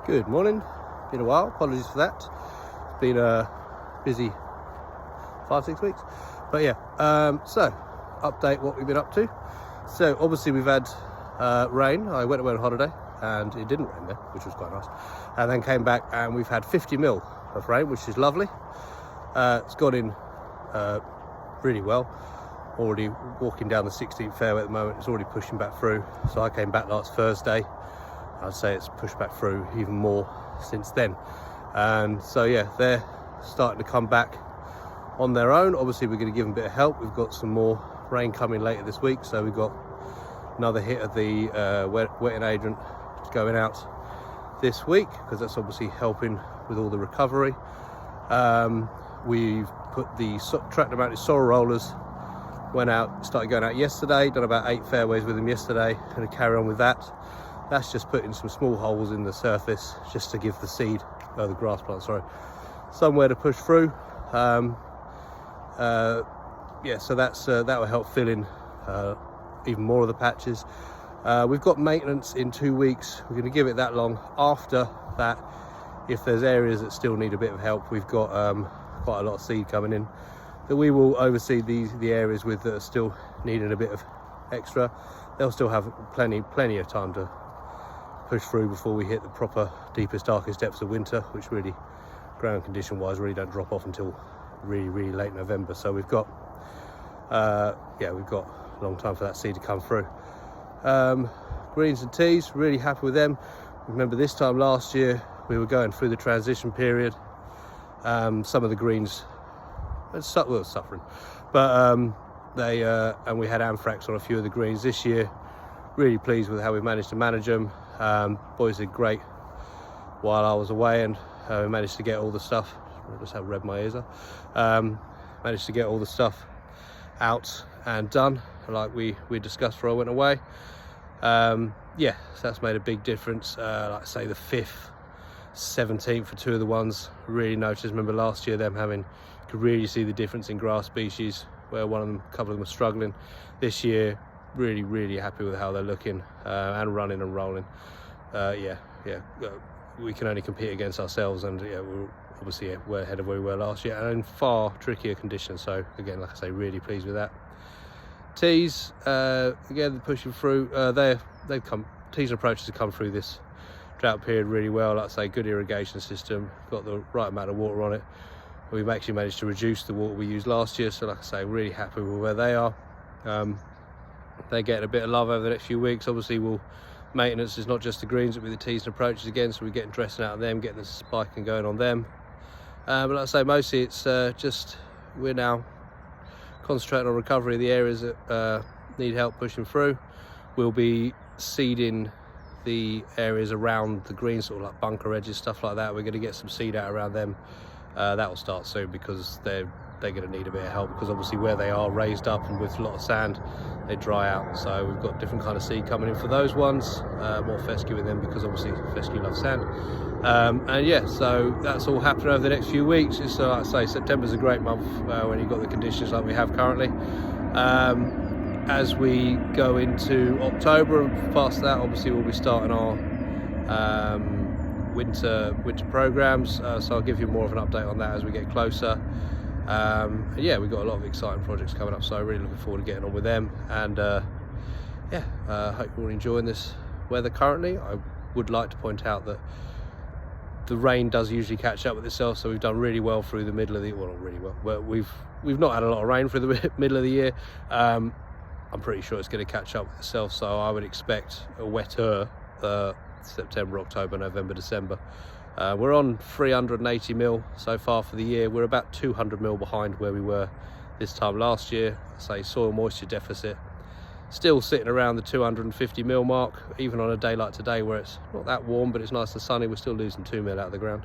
Good morning. Been a while, apologies for that. It's been a busy 5-6 weeks, but yeah. So update what we've been up to. So obviously we've had rain. I went away on holiday and it didn't rain there, which was quite nice, and then came back and we've had 50 mil of rain, which is lovely. It's gone in really well. Already walking down the 16th fairway at the moment. It's already pushing back through. So I came back last Thursday. I'd say it's pushed back through even more since then. And so yeah, they're starting to come back on their own. Obviously we're going to give them a bit of help. We've got some more rain coming later this week, so we've got another hit of the wetting agent going out this week, because that's obviously helping with all the recovery. We've put the tractor mounted sorrel rollers, started going out yesterday, done about 8 fairways with them yesterday. Going to carry on with that. That's just putting some small holes in the surface just to give the the grass plant, somewhere to push through. Yeah, so that will help fill in even more of the patches. We've got maintenance in 2 weeks. We're going to give it that long. After that, if there's areas that still need a bit of help, we've got quite a lot of seed coming in that we will oversee the areas with that are still needing a bit of extra. They'll still have plenty of time to push through before we hit the proper deepest, darkest depths of winter, which really, ground condition wise, really don't drop off until really late November. So we've got a long time for that seed to come through. Greens and tees, really happy with them. Remember this time last year we were going through the transition period. Some of the greens were suffering, but and we had anthrax on a few of the greens this year. Really pleased with how we managed to manage them. Boys did great while I was away, and we managed to get all the stuff. Just how red my ears are. Managed to get all the stuff out and done like we discussed before I went away. Yeah, so that's made a big difference. Like I say, the 5th, 17th for 2 of the ones really noticed. Remember last year them could really see the difference in grass species, where a couple of them were struggling. This year, really happy with how they're looking and running and rolling. We can only compete against ourselves, and yeah, we're ahead of where we were last year, and in far trickier conditions. So again, like I say, really pleased with that. Tees, again, they're pushing through. Tees and approaches have come through this drought period really well. Like I say, good irrigation system, got the right amount of water on it. We've actually managed to reduce the water we used last year, so like I say, really happy with where they are. They're getting a bit of love over the next few weeks. Obviously, maintenance is not just the greens, it'll be the tees and approaches again, so we're getting dressing out of them, getting the spiking going on them. But like I say, mostly it's just we're now concentrating on recovery of the areas that need help pushing through. We'll be seeding the areas around the greens, sort of like bunker edges, stuff like that. We're going to get some seed out around them. That will start soon, because they're going to need a bit of help, because obviously where they are raised up and with a lot of sand, they dry out. So we've got different kind of seed coming in for those ones, more fescue in them, because obviously fescue loves sand. And yeah, so that's all happening over the next few weeks. Just like I say, September's a great month when you've got the conditions like we have currently. As we go into October and past that, obviously we'll be starting our winter programs, so I'll give you more of an update on that as we get closer. And yeah, we've got a lot of exciting projects coming up, so really looking forward to getting on with them. And hope you're all enjoying this weather currently. I would like to point out that the rain does usually catch up with itself, so we've done really well through the middle of the not really well, but we've not had a lot of rain through the middle of the year. I'm pretty sure it's going to catch up with itself, so I would expect a wetter September, October, November, December. We're on 380 mil so far for the year. We're about 200 mil behind where we were this time last year. Say soil moisture deficit still sitting around the 250 mil mark, even on a day like today where it's not that warm but it's nice and sunny. We're still losing 2 mil out of the ground.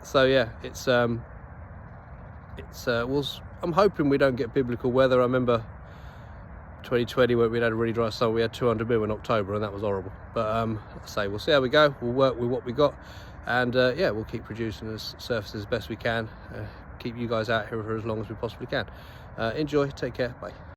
So yeah, I'm hoping we don't get biblical weather. I remember 2020 when we had a really dry summer, we had 200 mil in October, and that was horrible. But I say we'll see how we go. We'll work with what we got, and yeah, we'll keep producing the surfaces as best we can. Keep you guys out here for as long as we possibly can. Enjoy, take care, bye.